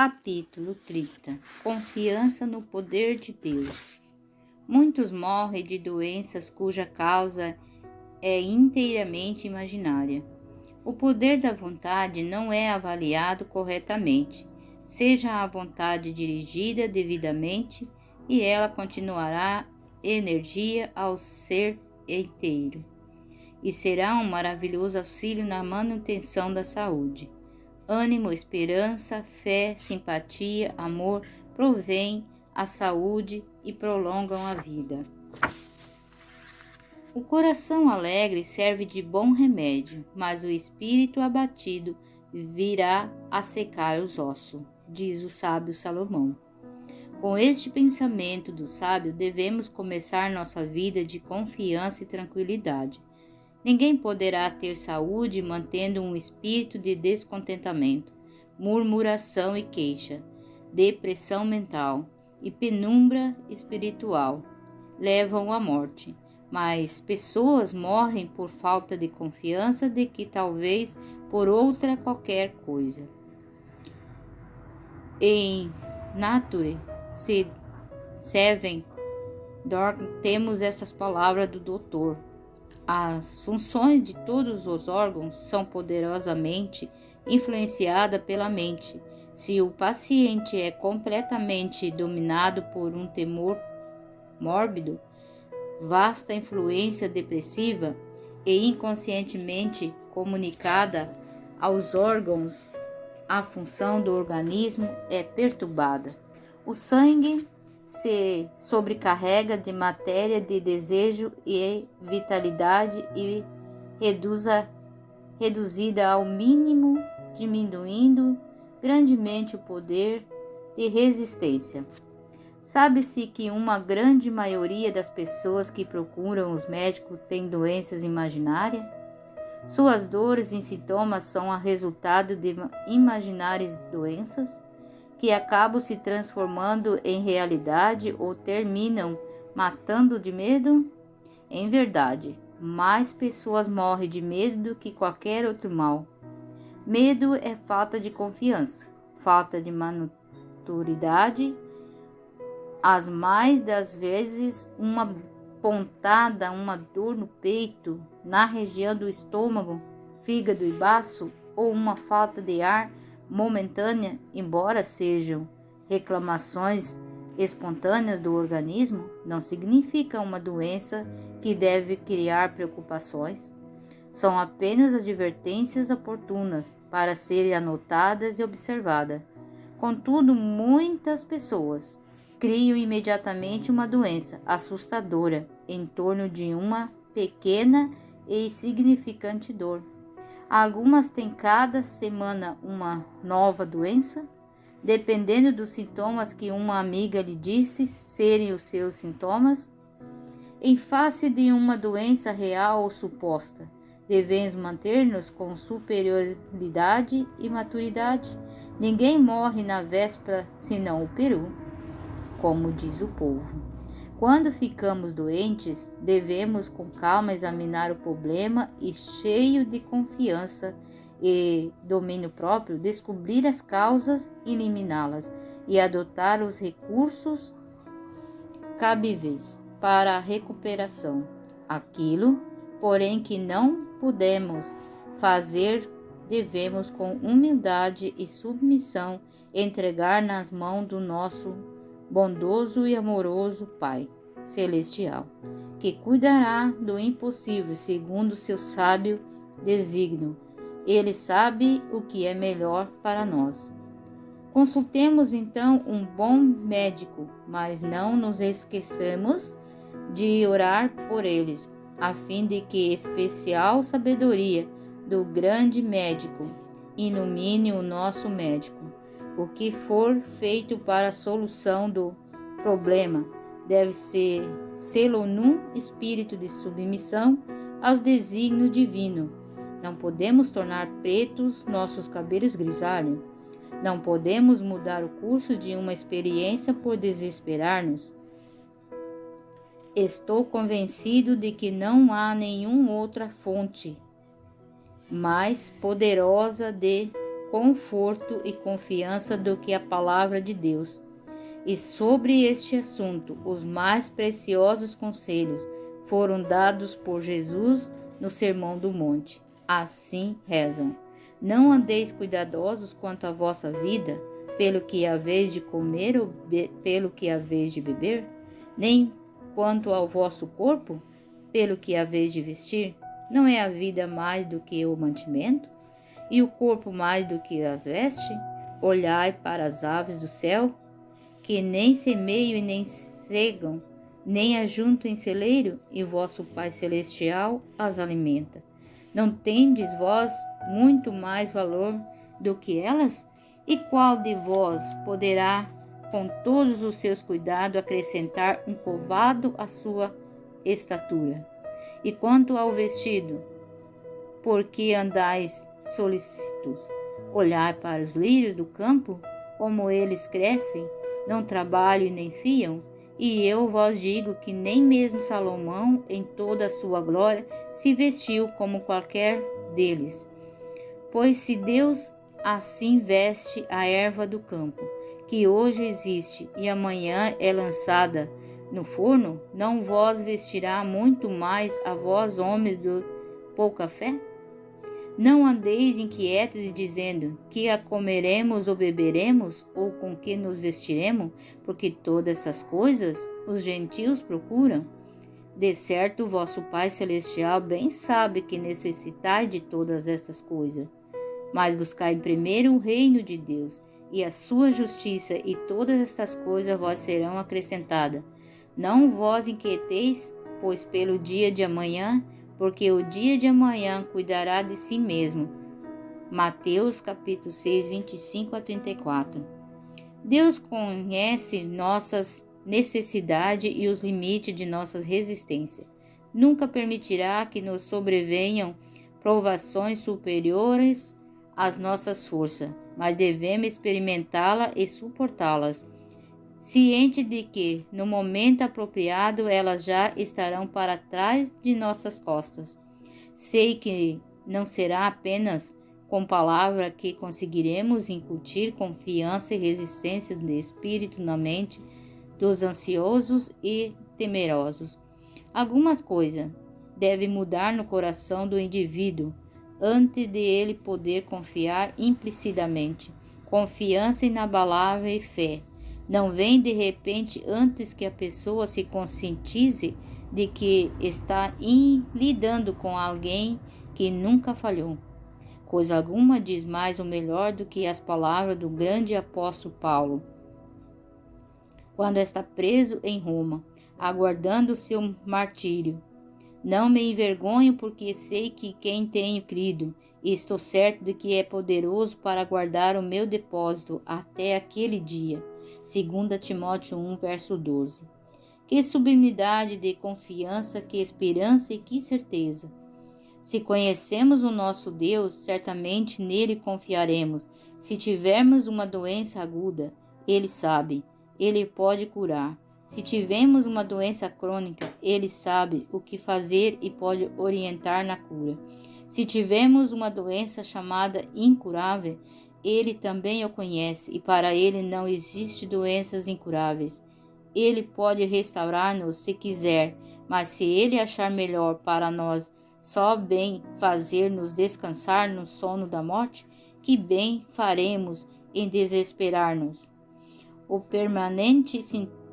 Capítulo 30. Confiança no poder de Deus. Muitos morrem de doenças cuja causa é inteiramente imaginária. O poder da vontade não é avaliado corretamente. Seja a vontade dirigida devidamente, e ela continuará energia ao ser inteiro, e será um maravilhoso auxílio na manutenção da saúde. Ânimo, esperança, fé, simpatia, amor provêm a saúde e prolongam a vida. O coração alegre serve de bom remédio, mas o espírito abatido virá a secar os ossos, diz o sábio Salomão. Com este pensamento do sábio, devemos começar nossa vida de confiança e tranquilidade. Ninguém poderá ter saúde mantendo um espírito de descontentamento, murmuração e queixa, depressão mental e penumbra espiritual. Levam à morte, mas pessoas morrem por falta de confiança de que talvez por outra qualquer coisa. Em Nature Seven temos essas palavras do doutor. As funções de todos os órgãos são poderosamente influenciadas pela mente. Se o paciente é completamente dominado por um temor mórbido, vasta influência depressiva e inconscientemente comunicada aos órgãos, a função do organismo é perturbada. O sangue se sobrecarrega de matéria de desejo e vitalidade e reduzida ao mínimo, diminuindo grandemente o poder de resistência. Sabe-se que uma grande maioria das pessoas que procuram os médicos tem doenças imaginárias? Suas dores e sintomas são a resultado de imaginárias doenças que acabam se transformando em realidade ou terminam matando de medo? Em verdade, mais pessoas morrem de medo do que qualquer outro mal. Medo é falta de confiança, falta de maturidade. As mais das vezes, uma pontada, uma dor no peito, na região do estômago, fígado e baço, ou uma falta de ar momentânea, embora sejam reclamações espontâneas do organismo, não significa uma doença que deve criar preocupações. São apenas advertências oportunas para serem anotadas e observadas. Contudo, muitas pessoas criam imediatamente uma doença assustadora em torno de uma pequena e insignificante dor. Algumas têm cada semana uma nova doença, dependendo dos sintomas que uma amiga lhe disse serem os seus sintomas. Em face de uma doença real ou suposta, devemos manter-nos com superioridade e maturidade. Ninguém morre na véspera senão o peru, como diz o povo. Quando ficamos doentes, devemos com calma examinar o problema e, cheio de confiança e domínio próprio, descobrir as causas, eliminá-las e adotar os recursos cabíveis para a recuperação. Aquilo, porém, que não podemos fazer, devemos com humildade e submissão entregar nas mãos do nosso bondoso e amoroso Pai Celestial, que cuidará do impossível segundo seu sábio desígnio. Ele sabe o que é melhor para nós. Consultemos então um bom médico, mas não nos esqueçamos de orar por eles, a fim de que especial sabedoria do grande médico ilumine o nosso médico. O que for feito para a solução do problema deve sê-lo num espírito de submissão aos desígnios divinos. Não podemos tornar pretos nossos cabelos grisalhos. Não podemos mudar o curso de uma experiência por desesperar-nos. Estou convencido de que não há nenhuma outra fonte mais poderosa de conforto e confiança do que a palavra de Deus. E sobre este assunto, os mais preciosos conselhos foram dados por Jesus no Sermão do Monte. Assim rezam: não andeis cuidadosos quanto à vossa vida, pelo que haveis de comer ou pelo que haveis de beber, nem quanto ao vosso corpo, pelo que haveis de vestir. Não é a vida mais do que o mantimento, e o corpo mais do que as vestes? Olhai para as aves do céu, que nem semeiam e nem cegam, nem ajuntam em celeiro, e vosso Pai Celestial as alimenta. Não tendes vós muito mais valor do que elas? E qual de vós poderá, com todos os seus cuidados, acrescentar um covado à sua estatura? E quanto ao vestido, por que andais solícitos? Olhai para os lírios do campo, como eles crescem, não trabalham e nem fiam, e eu vos digo que nem mesmo Salomão, em toda a sua glória, se vestiu como qualquer deles. Pois se Deus assim veste a erva do campo, que hoje existe e amanhã é lançada no forno, não vos vestirá muito mais a vós, homens de pouca fé? Não andeis inquietos dizendo: que a comeremos ou beberemos, ou com que nos vestiremos, porque todas essas coisas os gentios procuram. De certo, vosso Pai Celestial bem sabe que necessitai de todas essas coisas. Mas buscai primeiro o reino de Deus e a sua justiça, e todas estas coisas vos serão acrescentadas. Não vos inquieteis, pois pelo dia de amanhã, porque o dia de amanhã cuidará de si mesmo. Mateus capítulo 6, 25 a 34. Deus conhece nossas necessidades e os limites de nossas resistências. Nunca permitirá que nos sobrevenham provações superiores às nossas forças, mas devemos experimentá-las e suportá-las, ciente de que, no momento apropriado, elas já estarão para trás de nossas costas. Sei que não será apenas com palavra que conseguiremos incutir confiança e resistência de espírito na mente dos ansiosos e temerosos. Algumas coisas devem mudar no coração do indivíduo antes de ele poder confiar implicitamente. Confiança inabalável e fé não vem de repente antes que a pessoa se conscientize de que está lidando com alguém que nunca falhou. Coisa alguma diz mais ou melhor do que as palavras do grande apóstolo Paulo, quando está preso em Roma, aguardando seu martírio. Não me envergonho, porque sei que quem tenho crido, e estou certo de que é poderoso para guardar o meu depósito até aquele dia. 2 Timóteo 1, verso 12. Que sublimidade de confiança, que esperança e que certeza! Se conhecemos o nosso Deus, certamente nele confiaremos. Se tivermos uma doença aguda, ele sabe, ele pode curar. Se tivermos uma doença crônica, ele sabe o que fazer e pode orientar na cura. Se tivermos uma doença chamada incurável, ele também o conhece, e para ele não existe doenças incuráveis. Ele pode restaurar-nos se quiser, mas se ele achar melhor para nós só bem fazer-nos descansar no sono da morte, que bem faremos em desesperar-nos. O permanente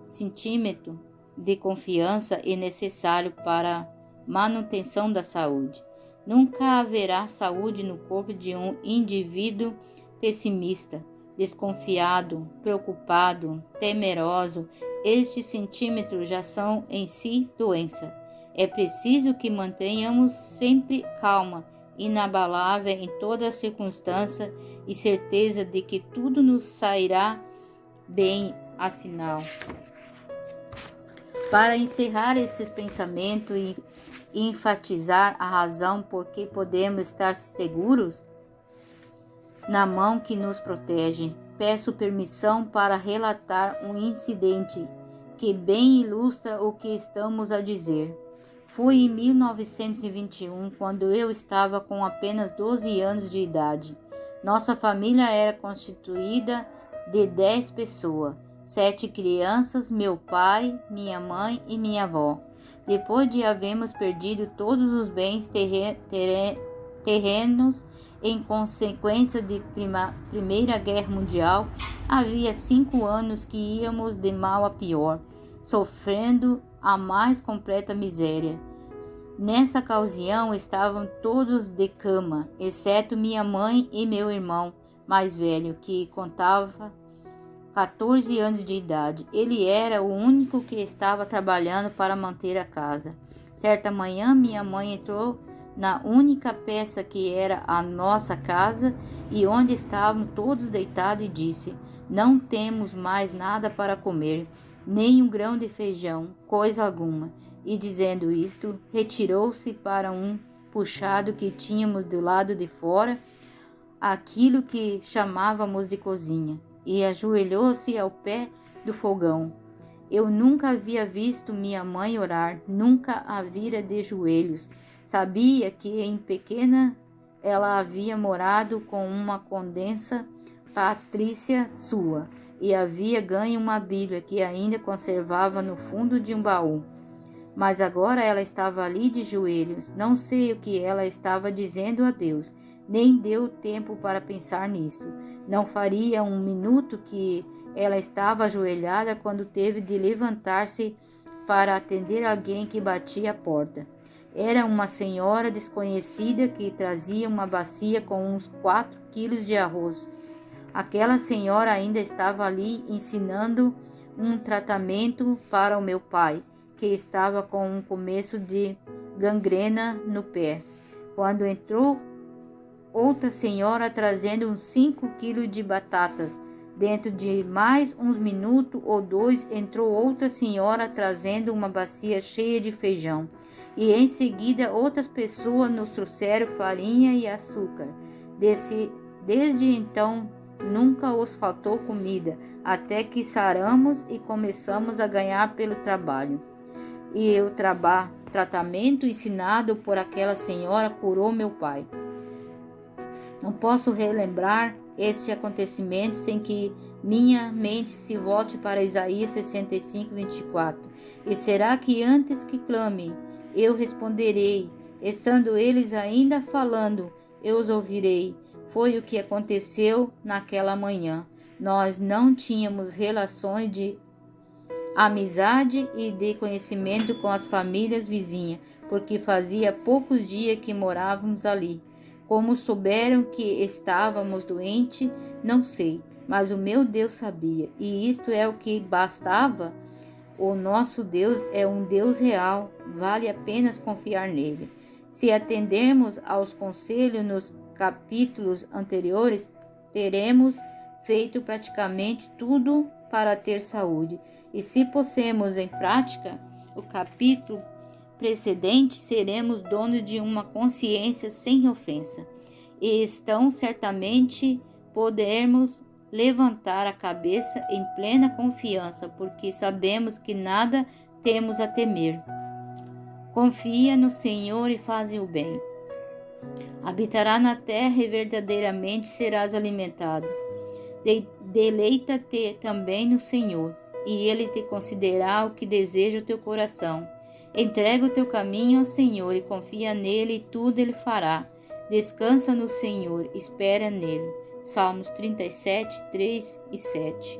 sentimento de confiança é necessário para a manutenção da saúde. Nunca haverá saúde no corpo de um indivíduo pessimista, desconfiado, preocupado, temeroso. Estes sentimentos já são em si doença. É preciso que mantenhamos sempre calma, inabalável em toda circunstância e certeza de que tudo nos sairá bem afinal. Para encerrar esses pensamentos e enfatizar a razão por que podemos estar seguros na mão que nos protege, peço permissão para relatar um incidente que bem ilustra o que estamos a dizer. Foi em 1921, quando eu estava com apenas 12 anos de idade. Nossa família era constituída de 10 pessoas, 7 crianças, meu pai, minha mãe e minha avó. Depois de havermos perdido todos os bens terrenos em consequência da Primeira Guerra Mundial, havia 5 anos que íamos de mal a pior, sofrendo a mais completa miséria. Nessa ocasião estavam todos de cama, exceto minha mãe e meu irmão mais velho, que contava 14 anos de idade. Ele era o único que estava trabalhando para manter a casa. Certa manhã, minha mãe entrou na única peça que era a nossa casa e onde estavam todos deitados e disse: "Não temos mais nada para comer, nem um grão de feijão, coisa alguma." E dizendo isto, retirou-se para um puxado que tínhamos do lado de fora, aquilo que chamávamos de cozinha, e ajoelhou-se ao pé do fogão. Eu nunca havia visto minha mãe orar, nunca a vira de joelhos. Sabia que em pequena ela havia morado com uma condessa patrícia sua e havia ganho uma Bíblia que ainda conservava no fundo de um baú. Mas agora ela estava ali de joelhos. Não sei o que ela estava dizendo a Deus, nem deu tempo para pensar nisso. Não faria um minuto que ela estava ajoelhada quando teve de levantar-se para atender alguém que batia a porta. Era uma senhora desconhecida que trazia uma bacia com uns 4 quilos de arroz. Aquela senhora ainda estava ali ensinando um tratamento para o meu pai, que estava com um começo de gangrena no pé. Quando entrou outra senhora trazendo uns 5 quilos de batatas. Dentro de mais uns minutos ou 2 entrou outra senhora trazendo uma bacia cheia de feijão. E em seguida outras pessoas nos trouxeram farinha e açúcar. Desde então nunca os faltou comida, até que saramos e começamos a ganhar pelo trabalho. E o tratamento ensinado por aquela senhora curou meu pai. Não posso relembrar este acontecimento sem que minha mente se volte para Isaías 65, 24. E será que antes que clame, eu responderei, estando eles ainda falando, eu os ouvirei. Foi o que aconteceu naquela manhã. Nós não tínhamos relações de amizade e de conhecimento com as famílias vizinhas, porque fazia poucos dias que morávamos ali. Como souberam que estávamos doentes, não sei, mas o meu Deus sabia, e isto é o que bastava. O nosso Deus é um Deus real, vale apenas confiar nele. Se atendermos aos conselhos nos capítulos anteriores, teremos feito praticamente tudo para ter saúde. E se pusermos em prática o capítulo precedente, seremos donos de uma consciência sem ofensa. E então certamente podermos levantar a cabeça em plena confiança, porque sabemos que nada temos a temer. Confia no Senhor e faze o bem. Habitará na terra e verdadeiramente serás alimentado. Deleita-te também no Senhor, e Ele te concederá o que deseja o teu coração. Entrega o teu caminho ao Senhor e confia nele, e tudo Ele fará. Descansa no Senhor, espera nele. Salmos 37, 3 e 7.